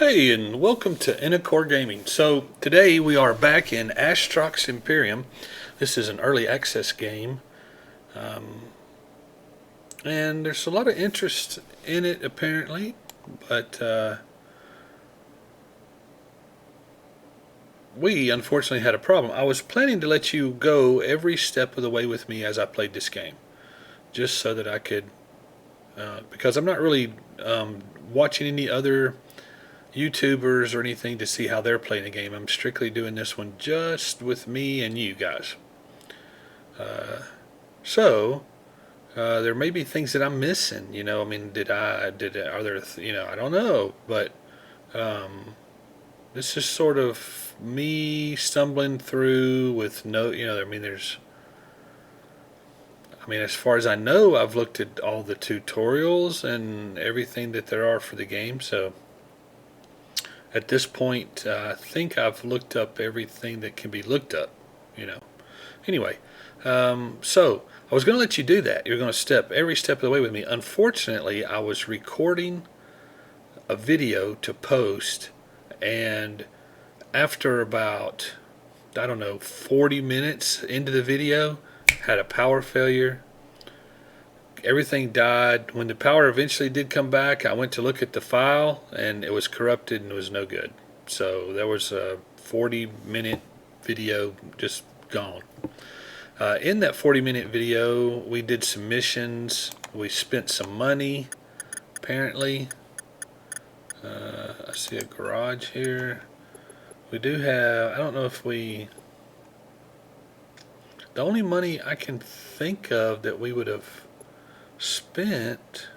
Hey, and welcome to Core Gaming. So today we are back in Astrox Imperium. This is an early access game, and there's a lot of interest in it apparently. But we unfortunately had a problem. I was planning to let you go every step of the way with me as I played this game, just so that I could, because I'm not really watching any other YouTubers or anything to see how they're playing the game. I'm strictly doing this one just with me and you guys. So there may be things that I'm missing. I mean, are there? I don't know. But this is sort of me stumbling through with no. I mean, as far as I know, I've looked at all the tutorials and everything that there are for the game. So at this point, I think I've looked up everything that can be looked up. You know. Anyway, so I was going to let you do that. You're going to step every step of the way with me. Unfortunately, I was recording a video to post, and after about, I don't know, 40 minutes into the video, had a power failure. Everything died. When the power eventually did come back, I went to look at the file, and it was corrupted and it was no good. So there was a 40-minute video just gone. In that 40-minute video, we did some missions. We spent some money, apparently. I see a garage here. We do have, I don't know if we, the only money I can think of that we would have spent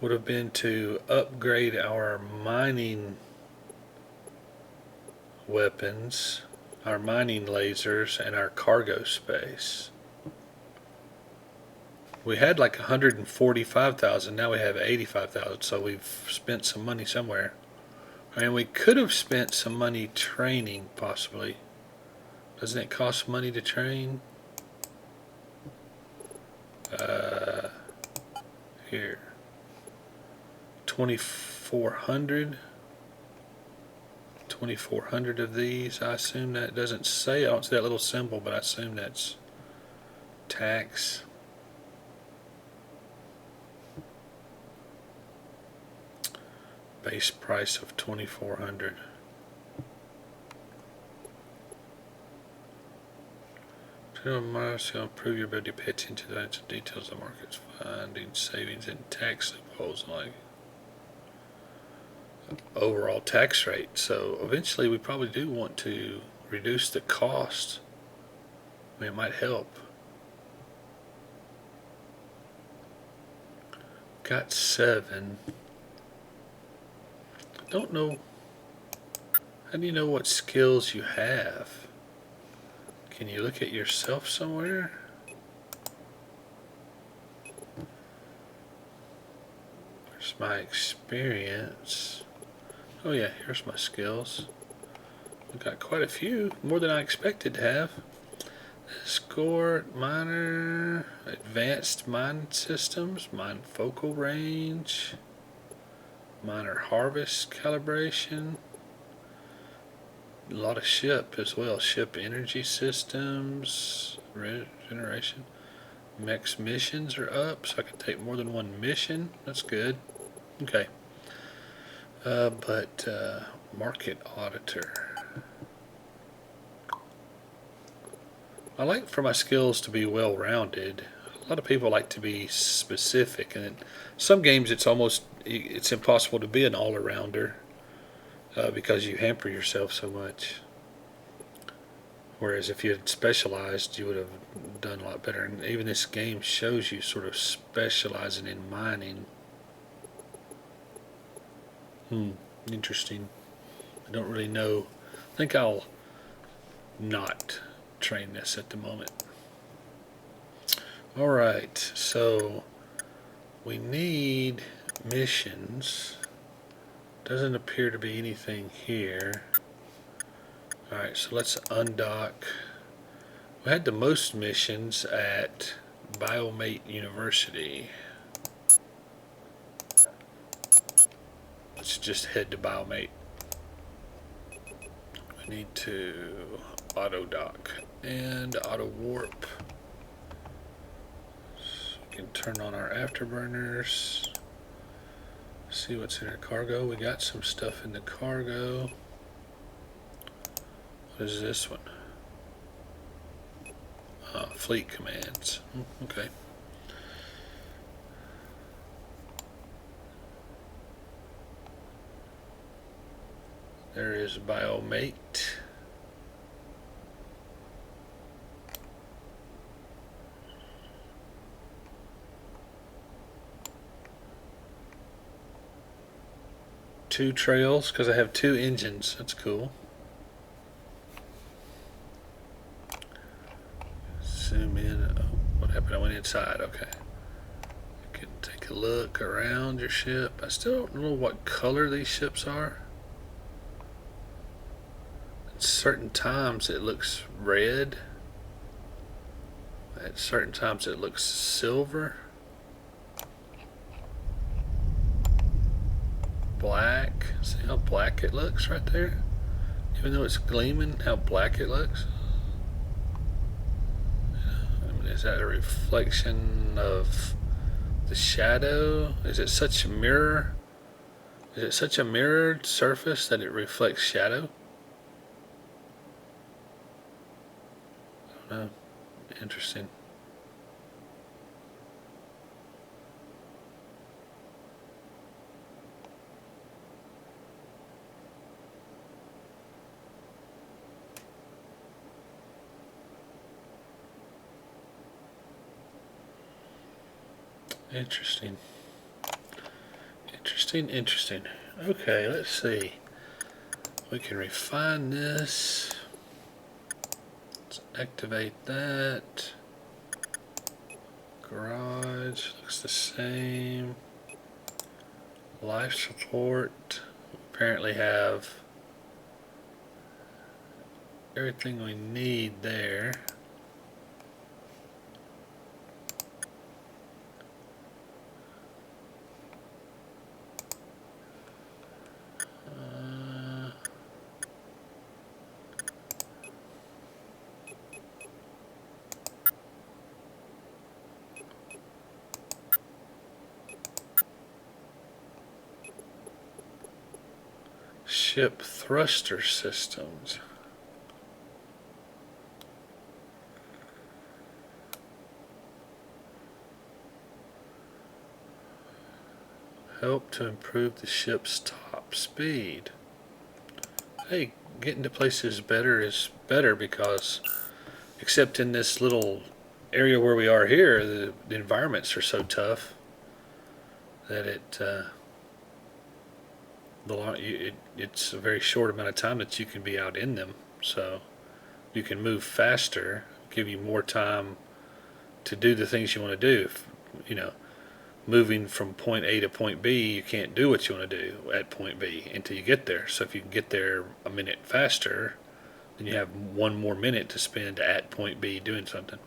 would have been to upgrade our mining weapons, our mining lasers, and our cargo space. We had like 145,000. Now we have 85,000. So we've spent some money somewhere, and we could have spent some money training possibly. Doesn't it cost money to train? Here, 2,400. 2,400 of these. I assume that doesn't say. I don't see that little symbol, but I assume that's tax. Base price of 2,400. Miles to improve your ability to pay attention to the details of the markets, finding savings and tax loopholes, like overall tax rate. So eventually we probably do want to reduce the cost. I mean, it might help. Got 7. I don't know. How do you know what skills you have? Can you look at yourself somewhere? There's my experience. Oh yeah, here's my skills. I've got quite a few, more than I expected to have. Escort, miner, advanced mine systems, mine focal range, miner harvest calibration. A lot of ship as well. Ship energy systems, regeneration. Max missions are up, so I can take more than one mission. That's good. Okay. But market auditor. I like for my skills to be well-rounded. A lot of people like to be specific, and in some games it's impossible to be an all-arounder because you hamper yourself so much. Whereas if you had specialized, you would have done a lot better. And even this game shows you sort of specializing in mining. Interesting. I don't really know. I think I'll not train this at the moment. Alright, so we need missions. Doesn't appear to be anything here. Alright, so let's undock. We had the most missions at Biomate University. Let's just head to Biomate. We need to auto dock and auto warp. So we can turn on our afterburners. See what's in our cargo. We got some stuff in the cargo. What is this one? Fleet commands. Okay. There is Biomate. Two trails, because I have two engines. That's cool. Zoom in. Oh, what happened? I went inside. Okay. You can take a look around your ship. I still don't know what color these ships are. At certain times it looks red. At certain times it looks silver. Black. See how black it looks right there? Even though it's gleaming, how black it looks. Is that a reflection of the shadow? Is it such a mirror? Is it such a mirrored surface that it reflects shadow? I don't know. Interesting. Interesting. Interesting. Okay, let's see. We can refine this. Let's activate that. Garage looks the same. Life support. Apparently have everything we need there. Ship thruster systems. Help to improve the ship's top speed. Hey, getting to places better is better because, except in this little area where we are here, the environments are so tough that it's a very short amount of time that you can be out in them. So you can move faster, give you more time to do the things you want to do. You know, moving from point A to point B, you can't do what you want to do at point B until you get there. So if you can get there a minute faster, then you have one more minute to spend at point B doing something.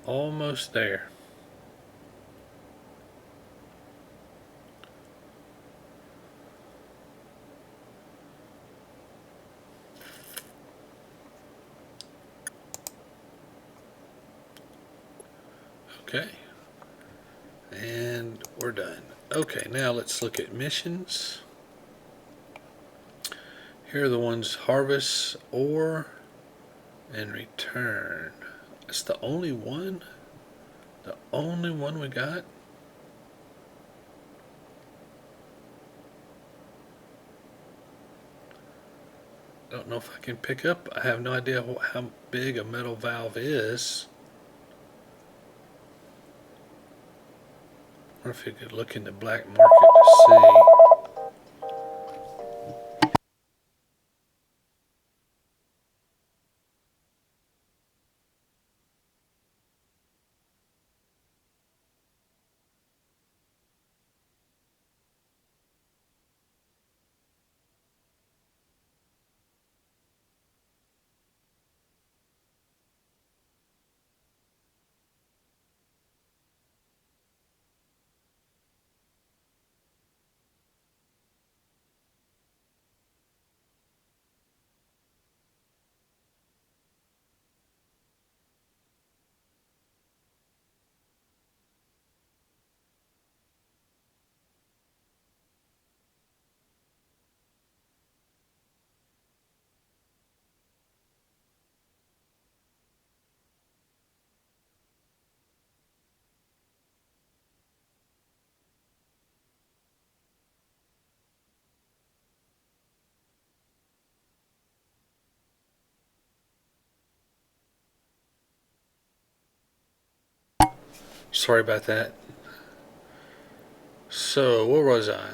Almost there. Okay. And we're done. Okay, now let's look at missions. Here are the ones: harvest ore and return. It's the only one? The only one we got? I don't know if I can pick up. I have no idea how big a metal valve is. I wonder if you could look in the black market to see. Sorry about that. So, where was I?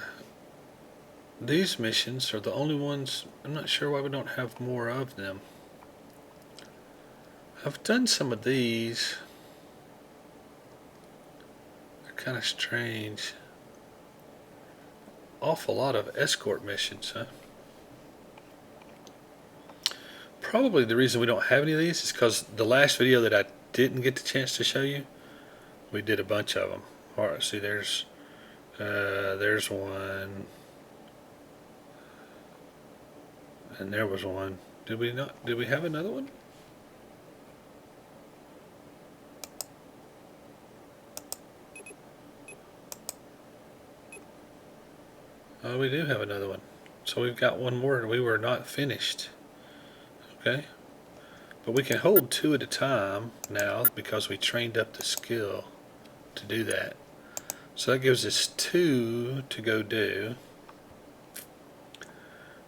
These missions are the only ones. I'm not sure why we don't have more of them. I've done some of these. They're kind of strange. Awful lot of escort missions, huh? Probably the reason we don't have any of these is because the last video that I didn't get the chance to show you, we did a bunch of them. All right, see, there's one, and there was one. Did we not? Did we have another one? Oh, we do have another one. So we've got one more, and we were not finished. Okay, but we can hold two at a time now because we trained up the skill to do that. So that gives us two to go do.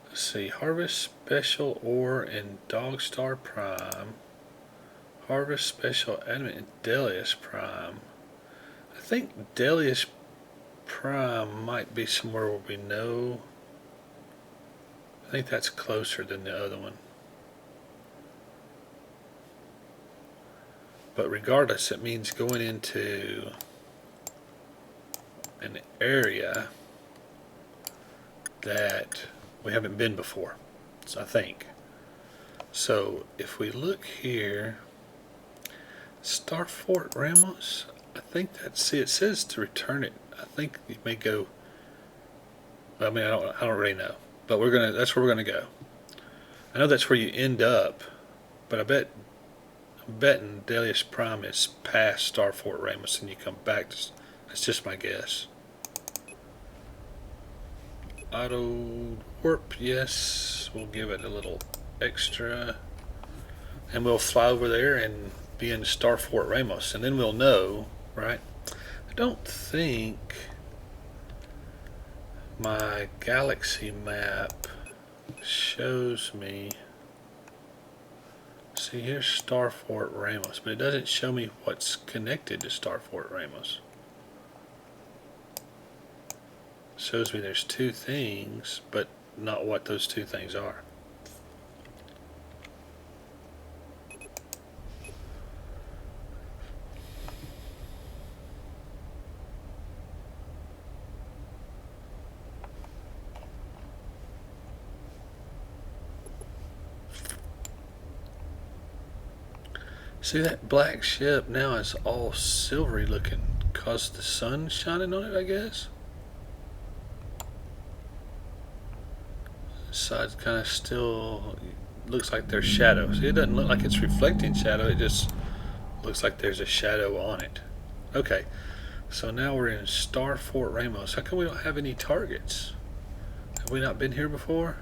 Let's see, Harvest Special Ore and Dogstar Prime. Harvest Special Adamant and Delius Prime. I think Delius Prime might be somewhere where we know. I think that's closer than the other one. But regardless, it means going into an area that we haven't been before, so I think. So if we look here, Star Fort Ramos, I think that's, see, it says to return it. I think you may go, I mean, I don't really know, but that's where we're gonna go. I know that's where you end up, but I'm betting Delius Prime is past Star Fort Ramos and you come back. That's just my guess. Auto warp, yes, we'll give it a little extra, and we'll fly over there and be in Star Fort Ramos, and then we'll know, right? I don't think my galaxy map shows me. See, here's Star Fort Ramos, but it doesn't show me what's connected to Star Fort Ramos. Shows me there's two things, but not what those two things are. See, that black ship now is all silvery looking because the sun's shining on it, I guess. This side's kind of still looks like there's shadows. It doesn't look like it's reflecting shadow, it just looks like there's a shadow on it. Okay, so now we're in Star Fort Ramos. How come we don't have any targets? Have we not been here before?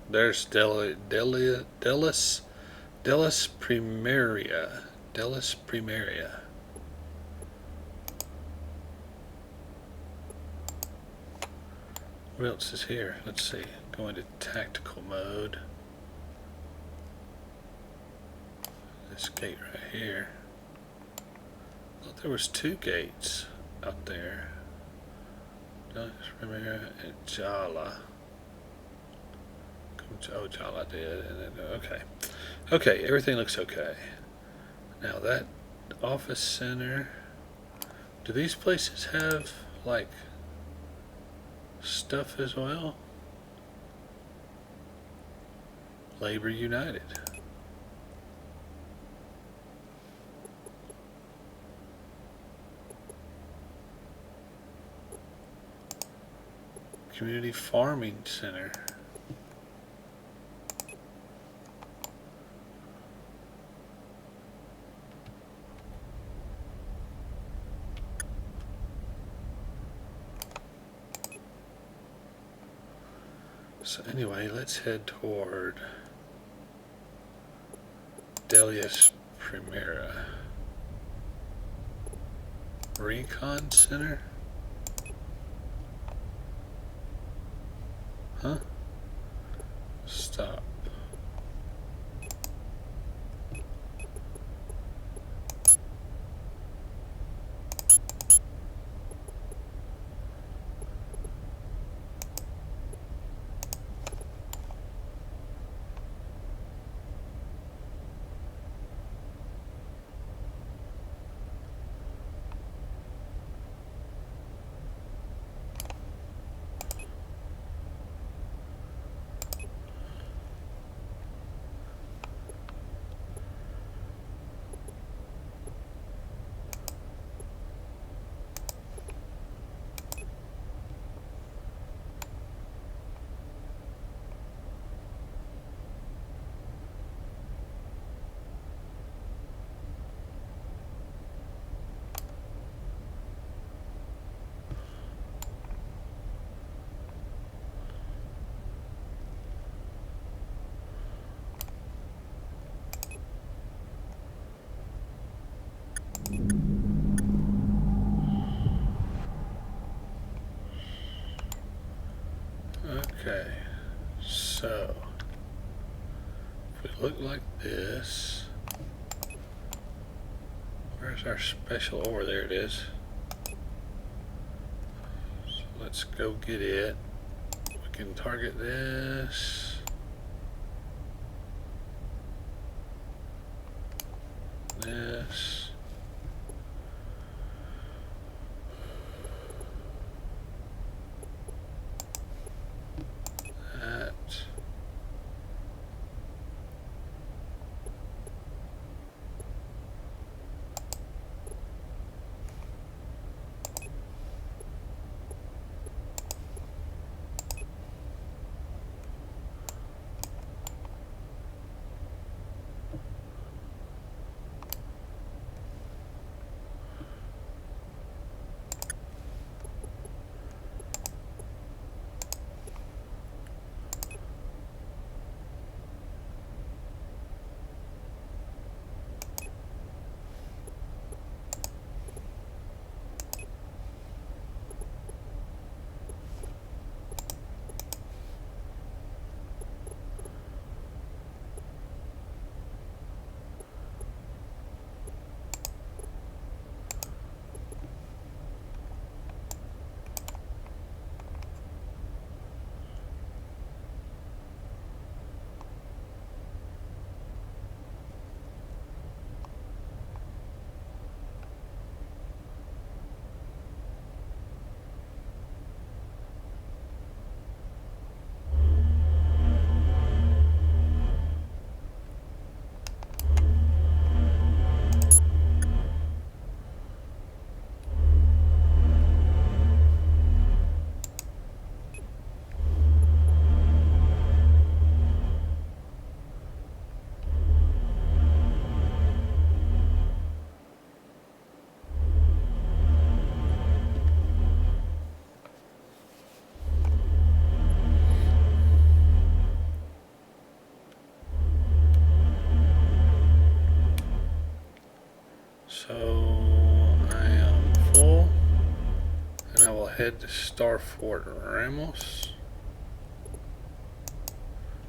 There's Delis Primaria. Delis Primaria. What else is here? Let's see. Go into tactical mode. This gate right here. I thought there was two gates out there. Delis Primaria and Jala. Oh, Jala did, and then okay. Okay, everything looks okay. Now that office center, do these places have like stuff as well? Labor United. Community Farming Center. So anyway, let's head toward Delius Primera. Recon Center? Huh? Stop. Okay, so if we look like this, where's our special ore? There it is. So let's go get it. We can target this. This. That. So I am full, and I will head to Starfort Ramos.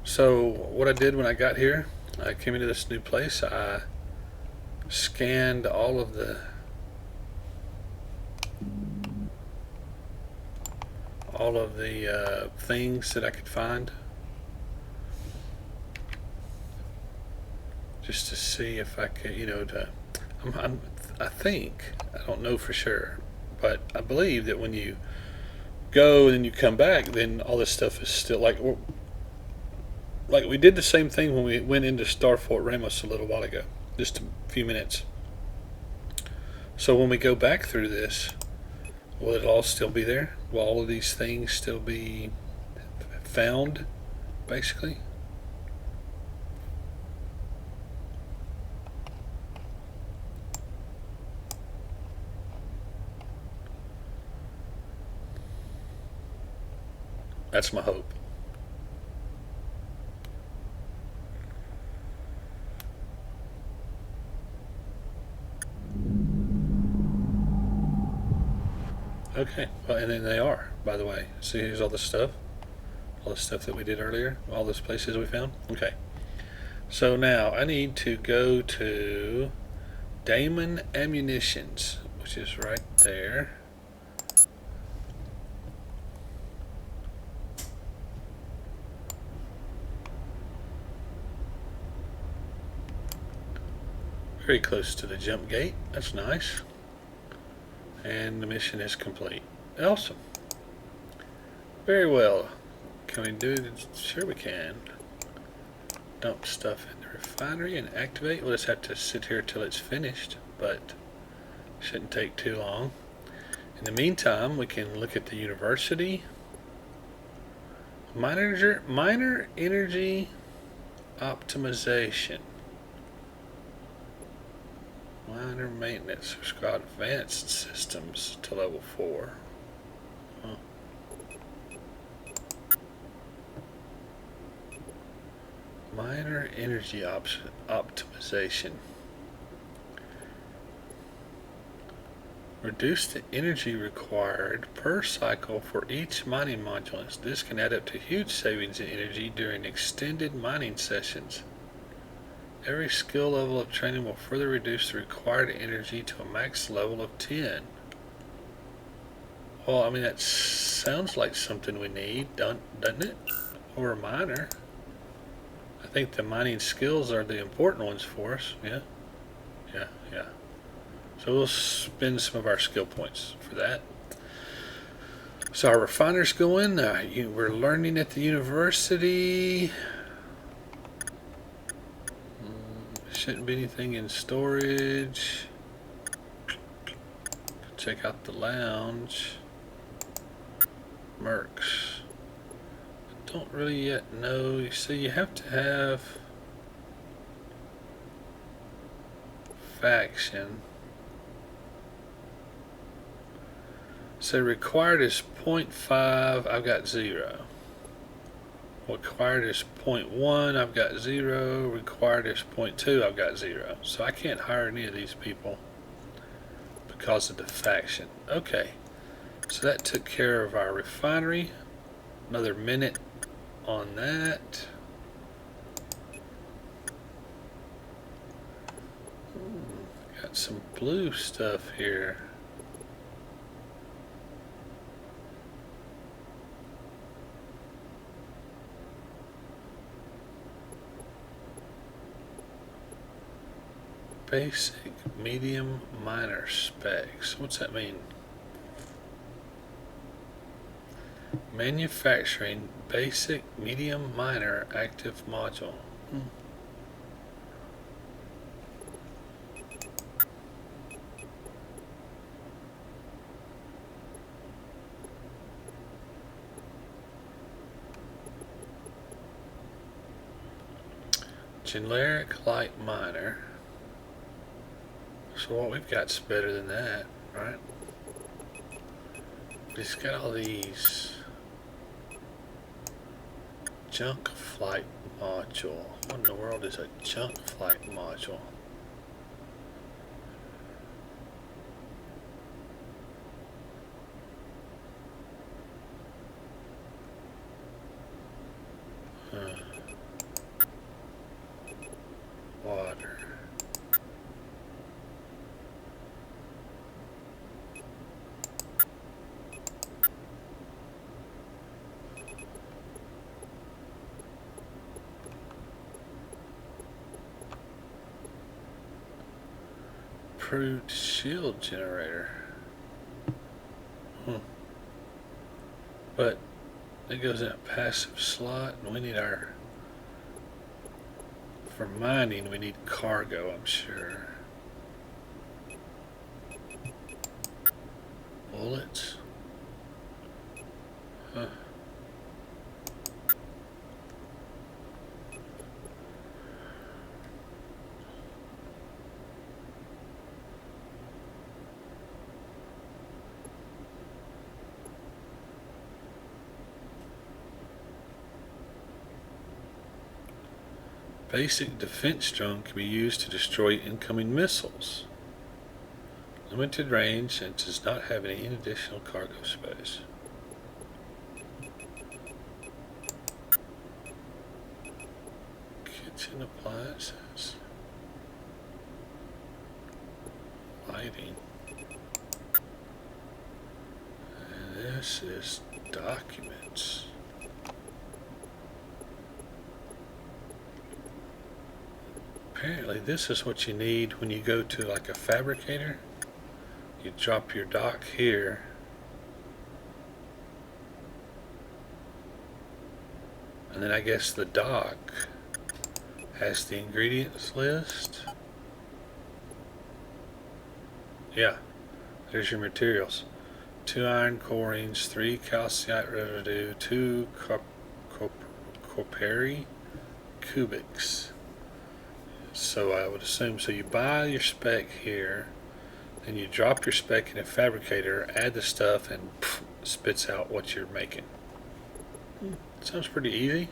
So what I did when I got here, I came into this new place. I scanned all of the things that I could find, just to see if I could, I think, I don't know for sure, but I believe that when you go and then you come back, then all this stuff is still like we did the same thing when we went into Starfort Ramos a little while ago, just a few minutes. So when we go back through this, will it all still be there? Will all of these things still be found, basically? That's my hope. Okay, well, and then they are, by the way. See, here's all the stuff that we did earlier, all those places we found. Okay, so now I need to go to Damon Ammunitions, which is right there. Very close to the jump gate. That's nice. And the mission is complete. Awesome. Very well. Can we do it? Sure we can. Dump stuff in the refinery and activate. We'll just have to sit here till it's finished, but shouldn't take too long. In the meantime, we can look at the university. Minor energy optimization. Minor maintenance. We've got advanced systems to level 4. Huh. Minor energy optimization. Reduce the energy required per cycle for each mining module. This can add up to huge savings in energy during extended mining sessions. Every skill level of training will further reduce the required energy to a max level of 10. Well, I mean, that sounds like something we need, doesn't it? Or a miner. I think the mining skills are the important ones for us. Yeah. So we'll spend some of our skill points for that. So our refiner's going. We're learning at the university. Shouldn't be anything in storage. Check out the lounge. Mercs. I don't really yet know. You see, you have to have faction. So required is 0.5. I've got 0. Required is 0.1, I've got 0. Required is 0.2, I've got 0. So I can't hire any of these people because of the faction. Okay, so that took care of our refinery. Another minute on that. Got some blue stuff here. Basic, medium, minor specs. What's that mean? Manufacturing, basic, medium, minor, active module. Generic, light, minor. So what we've got's better than that, right? It's got all these junk flight module. What in the world is a junk flight module? Water. Improved shield generator. But it goes in a passive slot, and we need our... For mining, we need cargo, I'm sure. Bullets. Basic defense drone can be used to destroy incoming missiles. Limited range and does not have any additional cargo space. Kitchen appliances. Lighting. And this is documents. Apparently this is what you need when you go to like a fabricator. You drop your dock here. And then I guess the dock has the ingredients list. Yeah, there's your materials. 2 iron corings, 3 calcite residue, 2 coppery cubics. So I would assume, so you buy your spec here, then you drop your spec in a fabricator, add the stuff, and pff, spits out what you're making. Sounds pretty easy.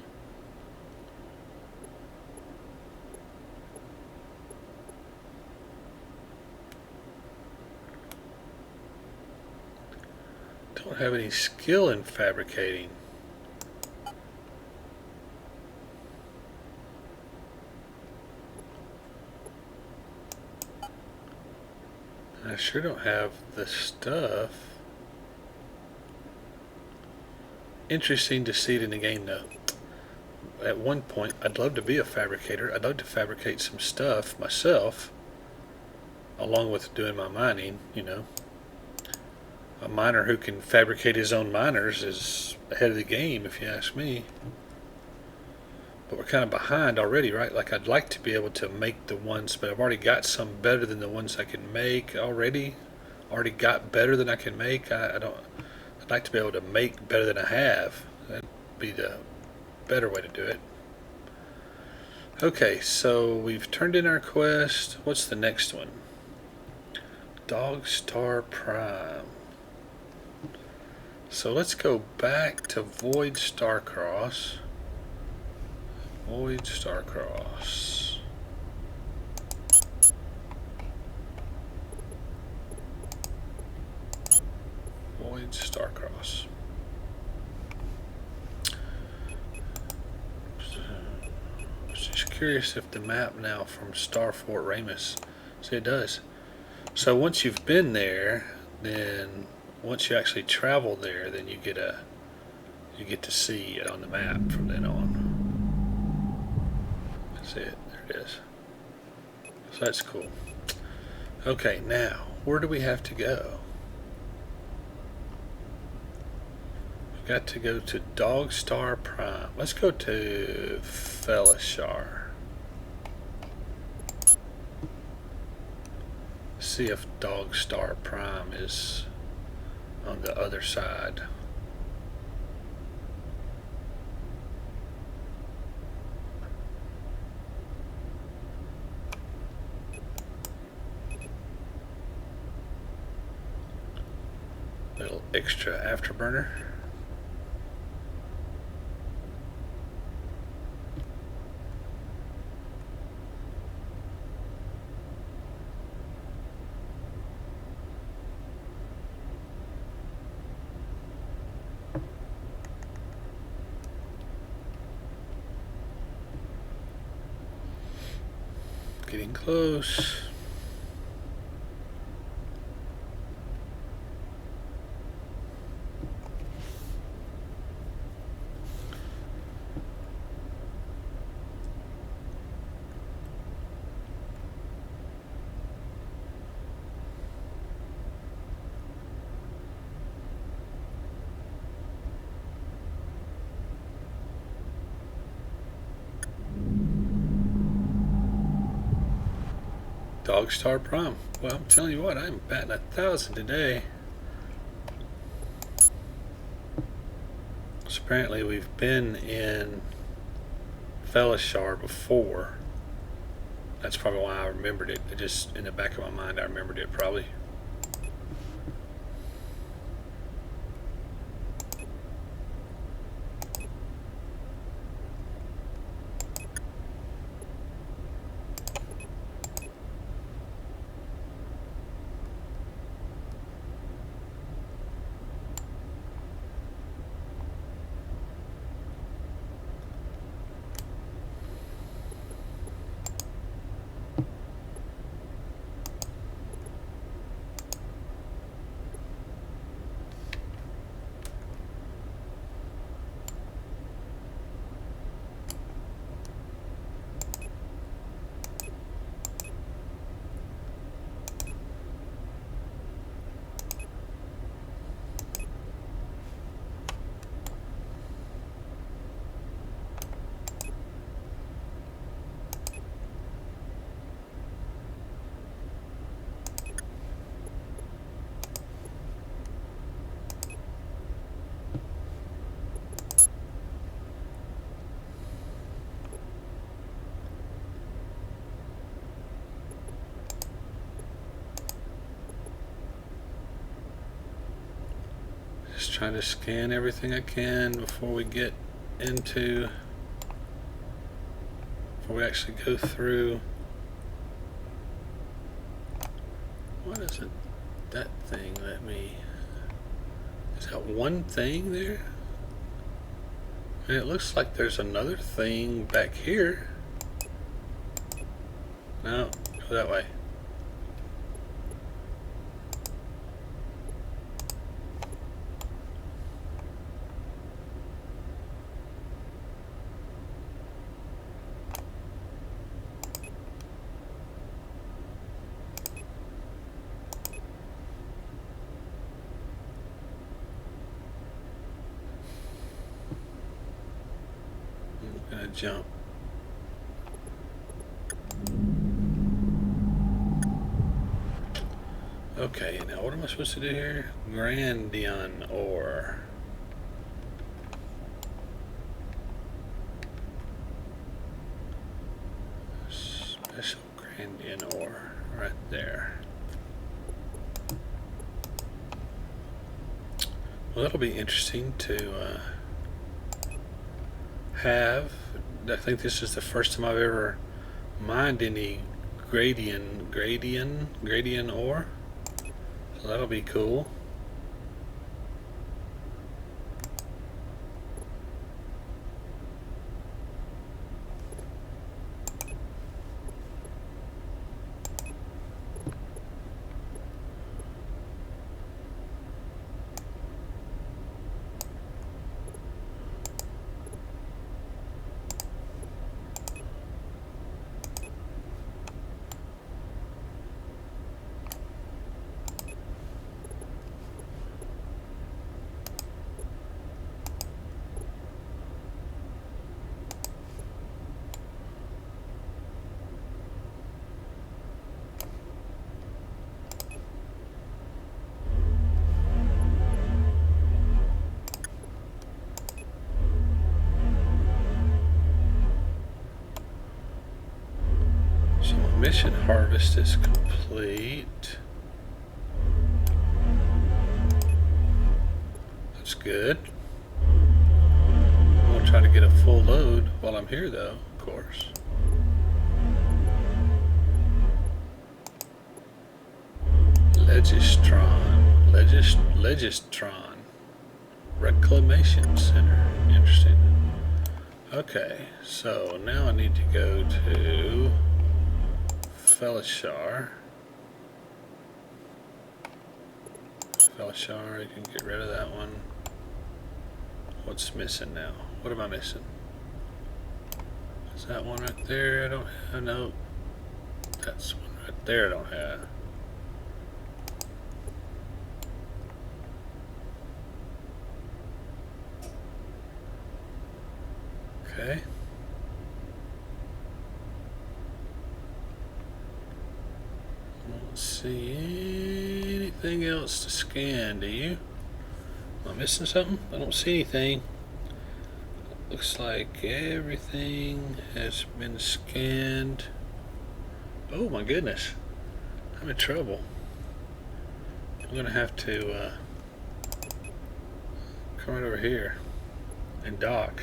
Don't have any skill in fabricating. I sure don't have the stuff. Interesting to see it in the game though. At one point, I'd love to be a fabricator. I'd love to fabricate some stuff myself, along with doing my mining, you know. A miner who can fabricate his own miners is ahead of the game, if you ask me. But we're kind of behind already, right? Like I'd like to be able to make the ones, but I've already got some better than the ones I can make already. Already got better than I can make. I don't. I'd like to be able to make better than I have. That'd be the better way to do it. Okay, so we've turned in our quest. What's the next one? Dog Star Prime. So let's go back to Void Starcross. Void Starcross. Void Starcross. Just curious if the map now from Star Fort Ramus. See, it does. So once you've been there, then once you actually travel there, then you get to see it on the map from then on. That's it. There it is. So that's cool. Okay, now where do we have to go? We've got to go to Dog Star Prime. Let's go to Felishar. See if Dog Star Prime is on the other side. Little extra afterburner. Getting close. Dog Star Prime. Well, I'm telling you what, I'm batting 1,000 today. So apparently we've been in Felishar before. That's probably why I remembered it. It just, in the back of my mind, I remembered it probably. Just trying to scan everything I can before we get into, before we actually go through. Why doesn't that thing let me? Is that one thing there? And it looks like there's another thing back here. No, go that way. I'm gonna jump. Okay, now what am I supposed to do here? Grandian ore. Special Grandian ore right there. Well, that'll be interesting to have. I think this is the first time I've ever mined any Gradian ore. So that'll be cool. Mission harvest is complete. That's good. I'm gonna try to get a full load while I'm here though, of course. Legistron Reclamation Center. Interesting. Okay, so now I need to go to Felishar. Felishar, you can get rid of that one. What's missing now? What am I missing? Is that one right there? I don't have. No. That's one right there I don't have. Okay. Don't see anything else to scan, do you? Am I missing something? I don't see anything. Looks like everything has been scanned. Oh my goodness. I'm in trouble. I'm gonna have to come right over here and dock.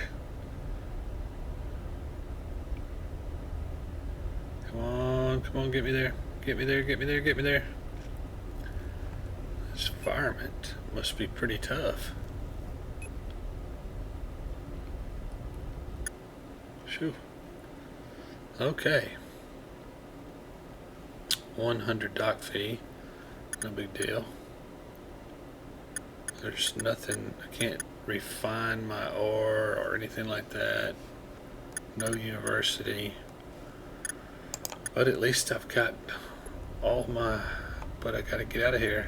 Come on, get me there. Get me there, get me there, get me there. This environment must be pretty tough. Phew. Okay. 100 dock fee. No big deal. There's nothing, I can't refine my ore or anything like that. No university. But at least I've got all my, but I gotta get out of here.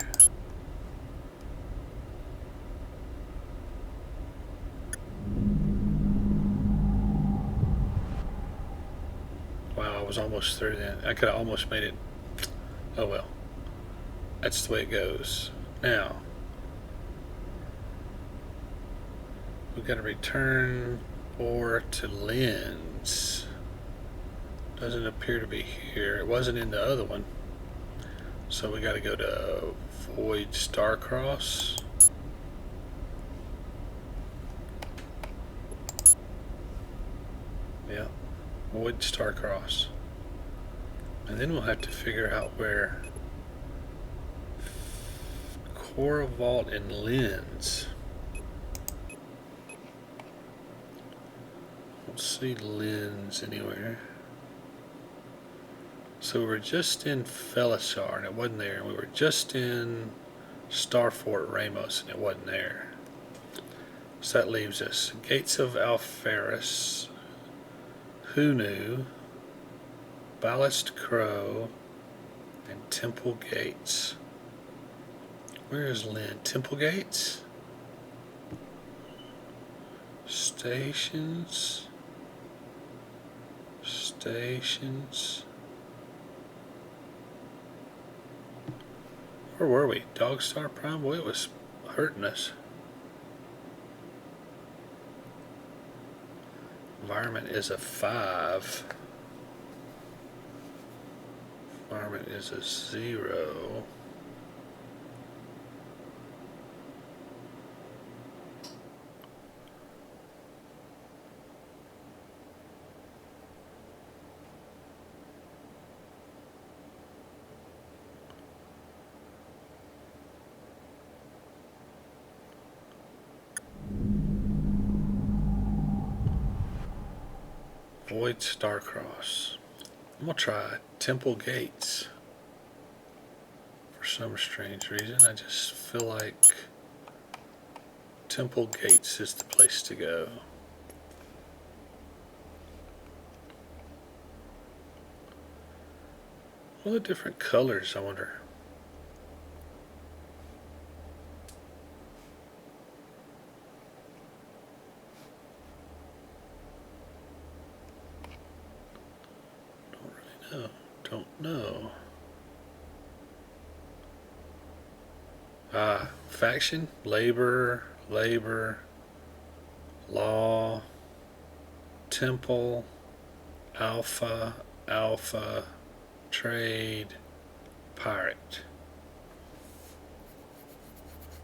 Wow, I was almost through that. I could have almost made it. Oh well. That's the way it goes. Now, we've got to return ore to Lens. Doesn't appear to be here. It wasn't in the other one. So we got to go to Void Starcross. Void Starcross. And then we'll have to figure out where Cora Vault and Lens. Don't see Lens anywhere. So we were just in Felishar and it wasn't there. We were just in Starfort Ramos and it wasn't there. So that leaves us Gates of Alferis, Hunu, Ballast Crow, and Temple Gates. Where is Lynn? Temple Gates? Stations. Where were we? Dogstar Prime? Boy, it was hurting us. Environment is a 5. Environment is a 0. Void Starcross. I'm gonna try Temple Gates. For some strange reason, I just feel like Temple Gates is the place to go. What are the different colors, I wonder? Don't know. Faction, labor, law, temple, alpha, trade, pirate.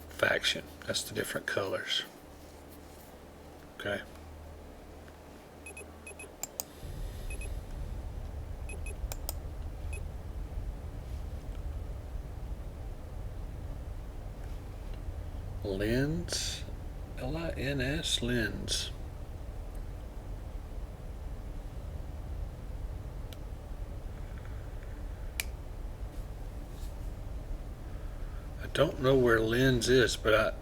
Faction, that's the different colors. Okay. Lens, Lins, lens. I don't know where Lens is, but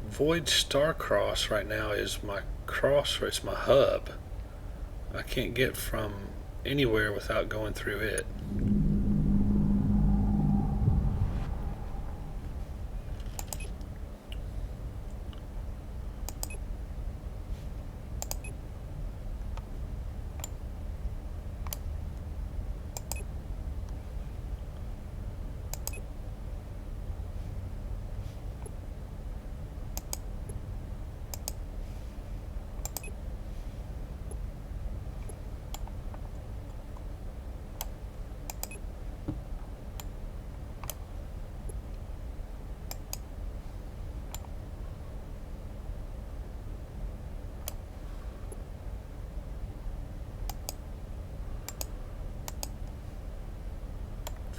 Void Starcross right now is my it's my hub. I can't get from anywhere without going through it.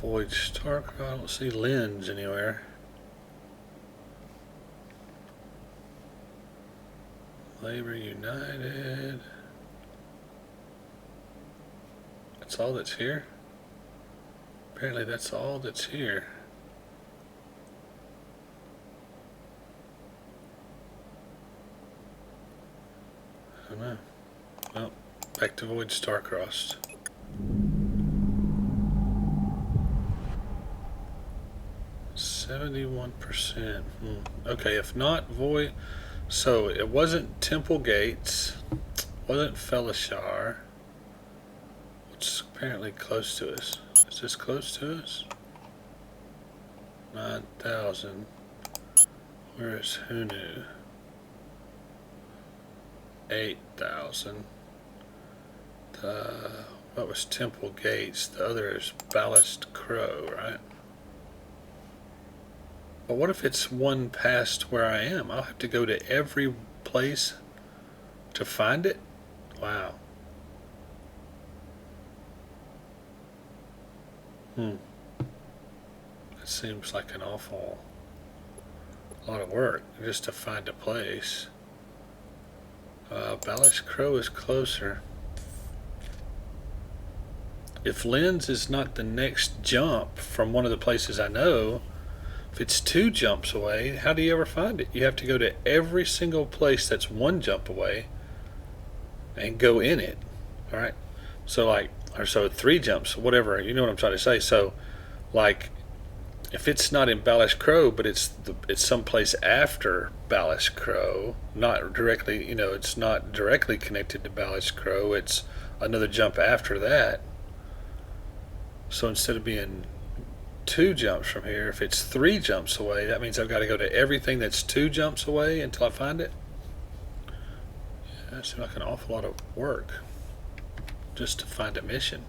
Void Stark, I don't see Lens anywhere. Labor United. That's all that's here? Apparently that's all that's here. I don't know. Well, back to Void Starcross. %. Okay, if not Void, so it wasn't Temple Gates, wasn't Felishar. What's apparently close to us? Is this close to us? 9,000. Where is Hunu? 8,000. What was Temple Gates? The other is Ballast Crow, right? But what if it's one past where I am? I'll have to go to every place to find it? Wow. It seems like an awful lot of work just to find a place. Ballast Crow is closer. If Lens is not the next jump from one of the places I know, if it's 2 jumps away, how do you ever find it? You have to go to every single place that's 1 jump away and go in it. All right. So or so 3 jumps, whatever. You know what I'm trying to say. So, if it's not in Ballast Crow, but it's someplace after Ballast Crow, not directly. It's not directly connected to Ballast Crow. It's another jump after that. So instead of being 2 jumps from here, if it's 3 jumps away, that means I've got to go to everything that's 2 jumps away until I find it. Yeah, that seems like an awful lot of work just to find a mission.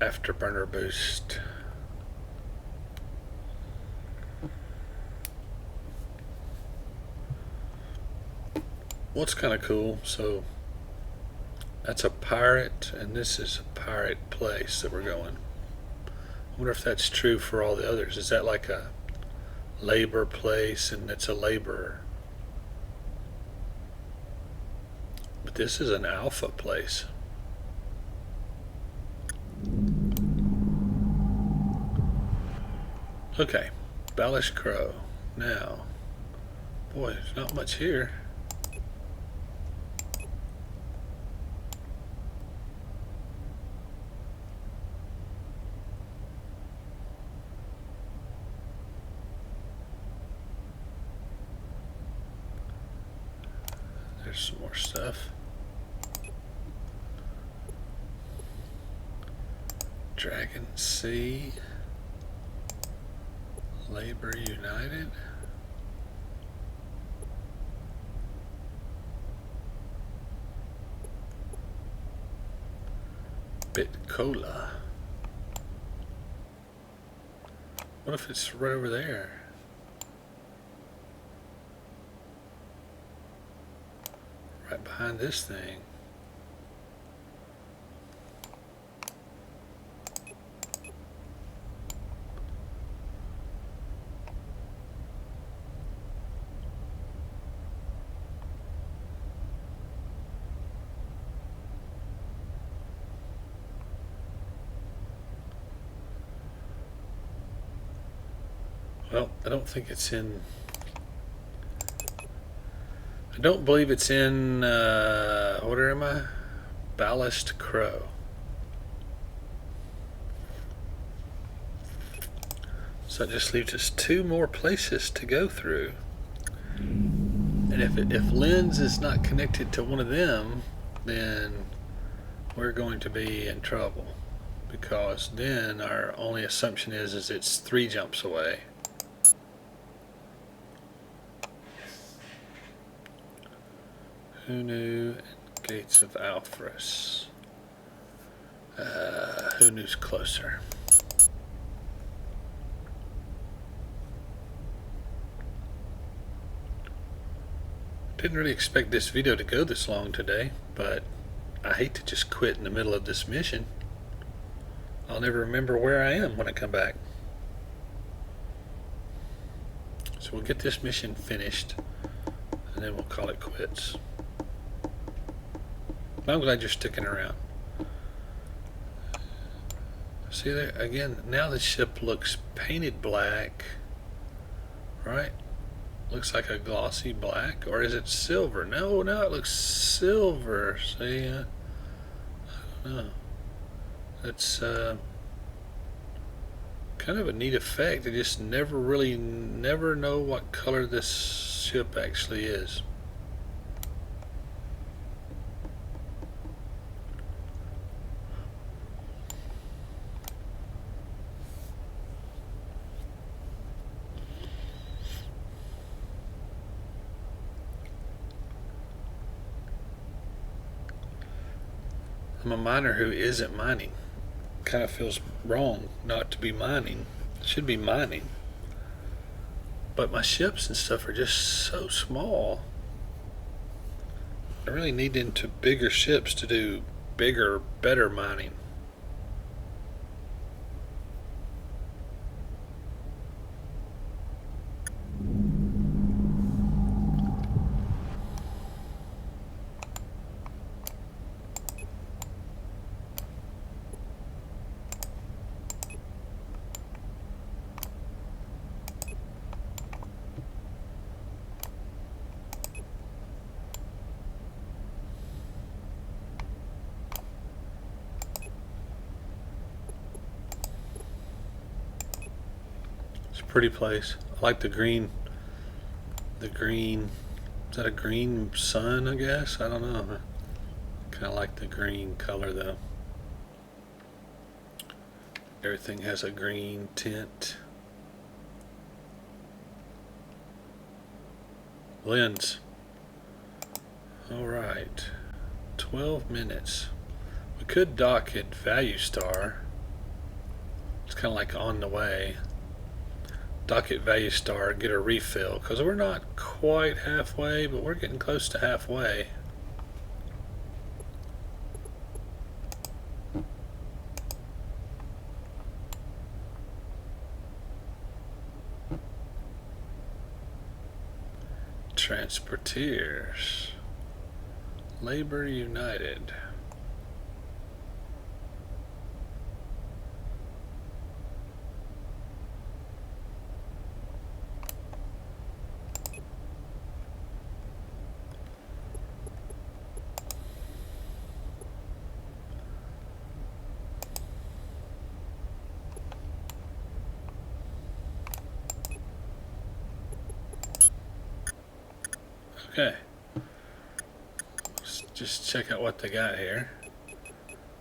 Afterburner boost. What's kind of cool, so that's a pirate, and this is a pirate place that we're going. I wonder if that's true for all the others. Is that like a labor place, and it's a laborer? But this is an alpha place. Okay, Ballast Crow. Now, boy, there's not much here. There's some more stuff. Dragon Sea. Labor United. Bit Cola. What if it's right over there? Right behind this thing. Well, I don't think it's in. I don't believe it's in. What am I? Ballast Crow. So that just leaves us 2 more places to go through. And if Lens is not connected to one of them, then we're going to be in trouble, because then our only assumption is it's 3 jumps away. Who knew? Gates of Alpharus. Who knew's closer? Didn't really expect this video to go this long today, but I hate to just quit in the middle of this mission. I'll never remember where I am when I come back. So we'll get this mission finished, and then we'll call it quits. I'm glad you're sticking around. See there again, now the ship looks painted black, right? Looks like a glossy black, or is it silver? No, now it looks silver. See, I don't know. It's kind of a neat effect. I just never know what color this ship actually is. I'm a miner who isn't mining. Kind of feels wrong not to be mining. Should be mining. But my ships and stuff are just so small. really need into bigger ships to do bigger, better mining. It's a pretty place. I like the green. The green. Is that a green sun, I guess? I don't know. Kind of like the green color though. Everything has a green tint. Lens. Alright. 12 minutes. We could dock at Value Star. It's kind of like on the way. Dock at Value Star, get a refill, because we're not quite halfway, but we're getting close to halfway. Transporteers. Labor United. Okay. Let's just check out what they got here.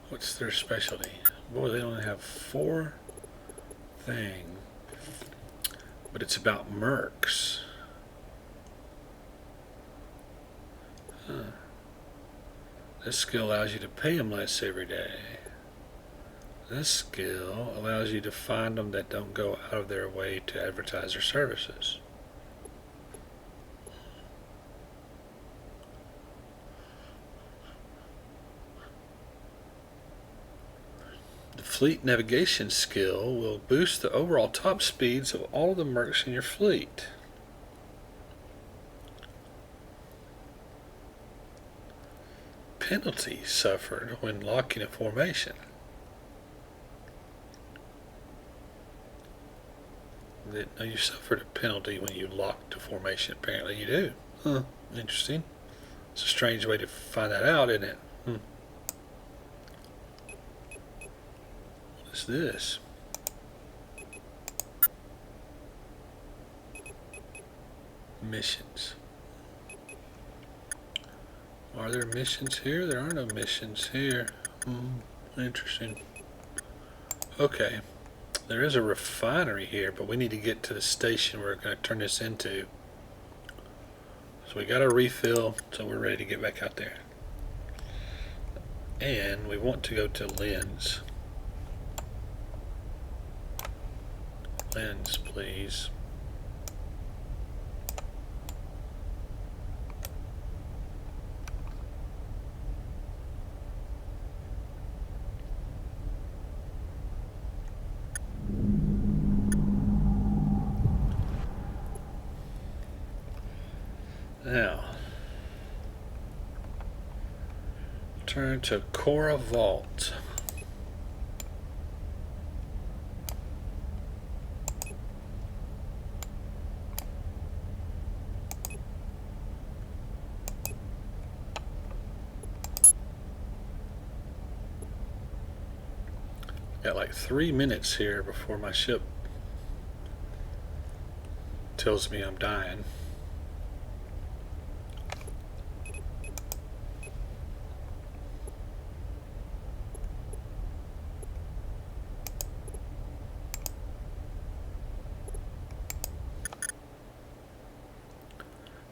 What's their specialty? Boy, they only have 4 things. But it's about mercs. Huh. This skill allows you to pay them less every day. This skill allows you to find them that don't go out of their way to advertise their services. The fleet navigation skill will boost the overall top speeds of all of the mercs in your fleet. Penalty suffered when locking a formation. Didn't know you suffered a penalty when you locked a formation. Apparently you do. Huh. Interesting. It's a strange way to find that out, isn't it? What is this? Missions. Are there missions here? There are no missions here. Interesting. Okay. There is a refinery here, but we need to get to the station we're going to turn this into. So we got our refill, so we're ready to get back out there. And we want to go to Lens. Lens, please. Now, turn to Cora Vault. Got like 3 minutes here before my ship tells me I'm dying.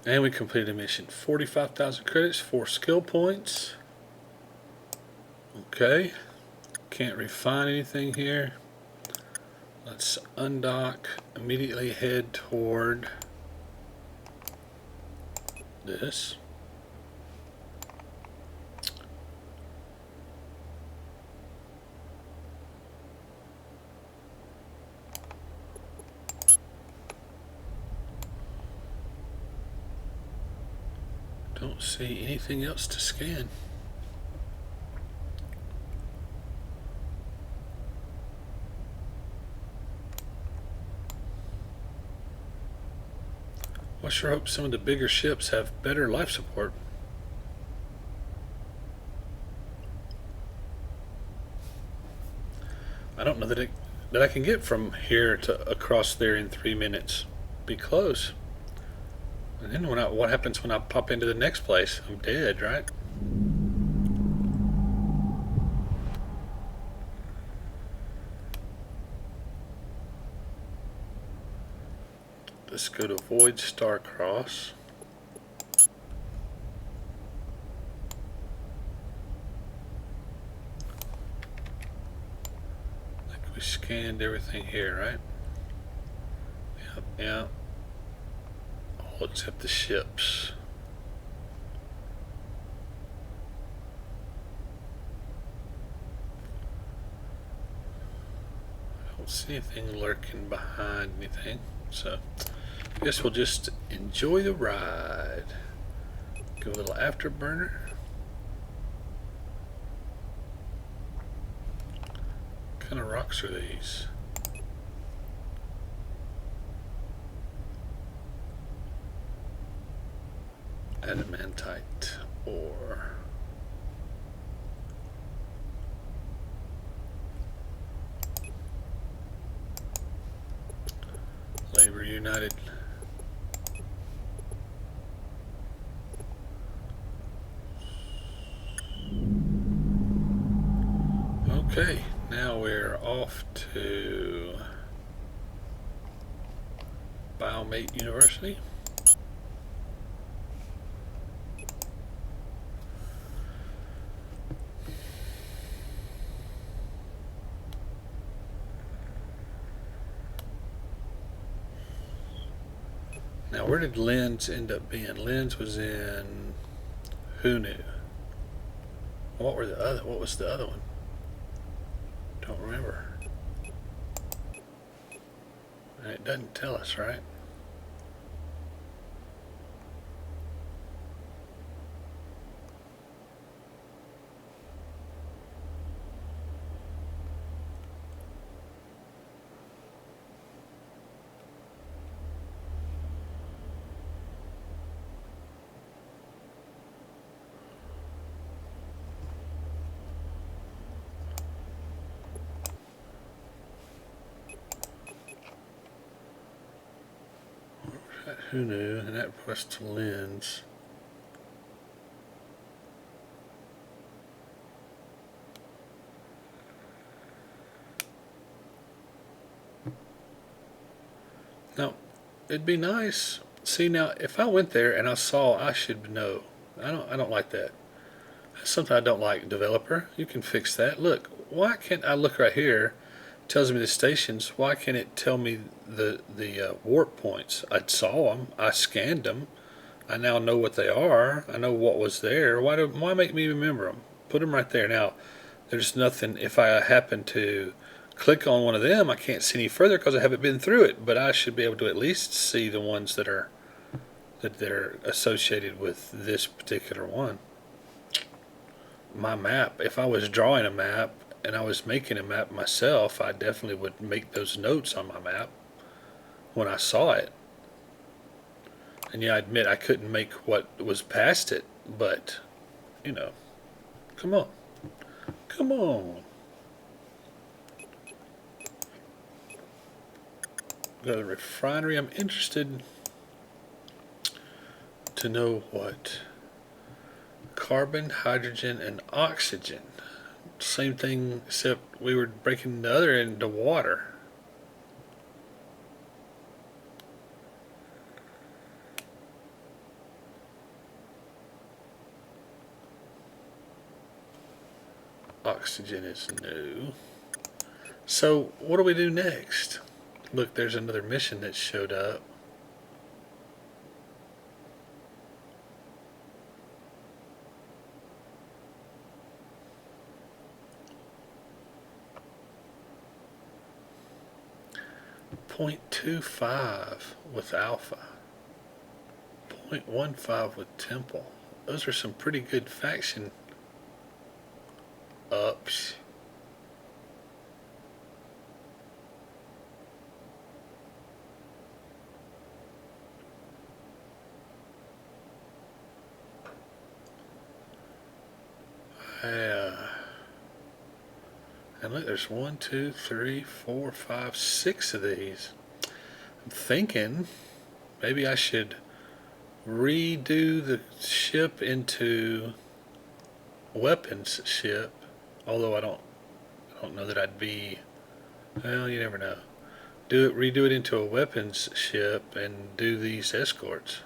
And we completed a mission. 45,000 credits, 4 skill points. Okay. Can't refine anything here. Let's undock. Immediately head toward this. Don't see anything else to scan. I sure hope some of the bigger ships have better life support. I don't know that I can get from here to across there in 3 minutes. Be close. And then what happens when I pop into the next place? I'm dead, right? Let's go to Void Starcross. I think we scanned everything here, right? Yep, yeah. All except the ships. I don't see anything lurking behind anything, so I guess we'll just enjoy the ride. Give a little afterburner. What kind of rocks are these? Adamantite ore. Labor United. Okay, now we're off to Biomate University. Now, where did Lens end up being? Lens was in who knew? What was the other one? Don't remember. It doesn't tell us, right? Who knew? And that was to Lens. Now, it'd be nice. See, now if I went there and I saw, I should know. I don't like that. That's something I don't like. Developer, you can fix that. Look, why can't I look right here? Tells me the stations. Why can't it tell me the warp points? I saw them. I scanned them. I now know what they are. I know what was there. Why make me remember them? Put them right there. Now, there's nothing. If I happen to click on one of them, I can't see any further because I haven't been through it. But I should be able to at least see the ones that are associated with this particular one. My map. If I was drawing a map and I was making a map myself, I definitely would make those notes on my map when I saw it. And yeah, I admit I couldn't make what was past it, but, you know, come on. Come on. Go to the refinery. I'm interested to know what carbon, hydrogen, and oxygen. Same thing, except we were breaking the other into water. Oxygen is new. So what do we do next? Look, there's another mission that showed up. .25 with Alpha. .15 with Temple. those are some pretty good faction ups. And look, there's 1, 2, 3, 4, 5, 6 of these. I'm thinking maybe I should redo the ship into weapons ship, although I don't know that I'd be, well, you never know. Redo it into a weapons ship and do these escorts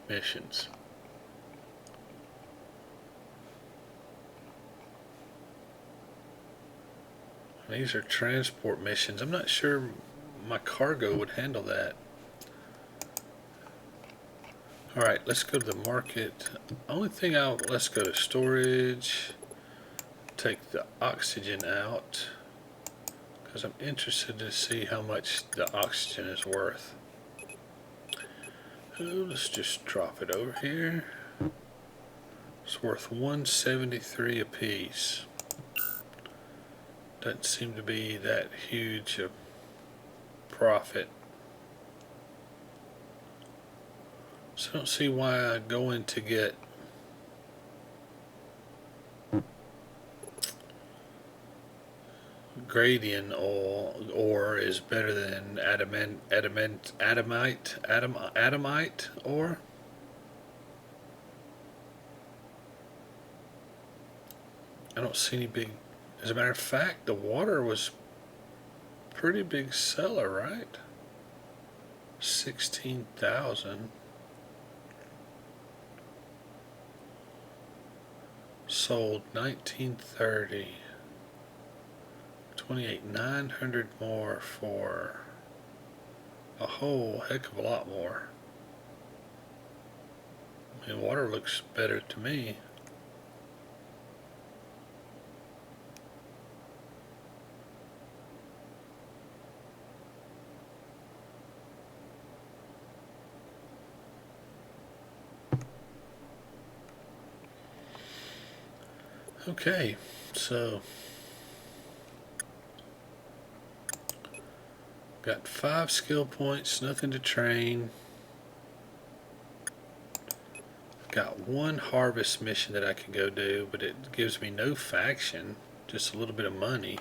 missions. These are transport missions. I'm not sure my cargo would handle that. Alright, let's go to the market. Let's go to storage. Take the oxygen out, because I'm interested to see how much the oxygen is worth. Let's just drop it over here. It's worth 173 a piece. Doesn't seem to be that huge a profit. So I don't see why I go in to get Gradian ore is better than adamite ore. I don't see any big. As a matter of fact, the water was pretty big seller, right? 16,000. Sold 1930. 28,900 more for a whole heck of a lot more. I mean, water looks better to me. Okay, so got 5 skill points, nothing to train. Got 1 harvest mission that I can go do, but it gives me no faction, just a little bit of money.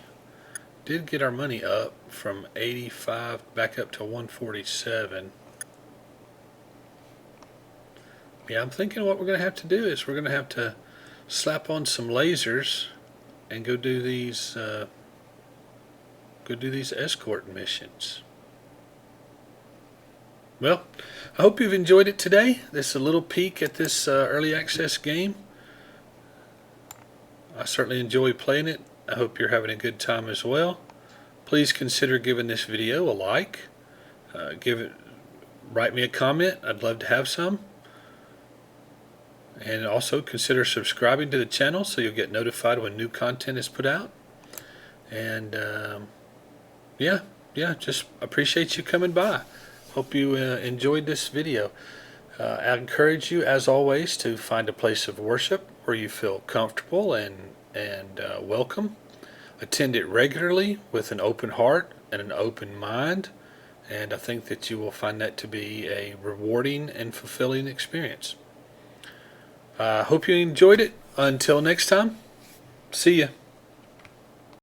Did get our money up from 85 back up to 147. Yeah, I'm thinking what we're going to have to do is we're going to have to slap on some lasers and go do these escort missions. Well, I hope you've enjoyed it today. This is a little peek at this early access game. I certainly enjoy playing it. I hope you're having a good time as well. Please consider giving this video a like. Write me a comment. I'd love to have some. And also consider subscribing to the channel so you'll get notified when new content is put out. And yeah, just appreciate you coming by. Hope you enjoyed this video. I encourage you, as always, to find a place of worship where you feel comfortable and welcome. Attend it regularly with an open heart and an open mind, and I think that you will find that to be a rewarding and fulfilling experience. Hope you enjoyed it. Until next time, see ya.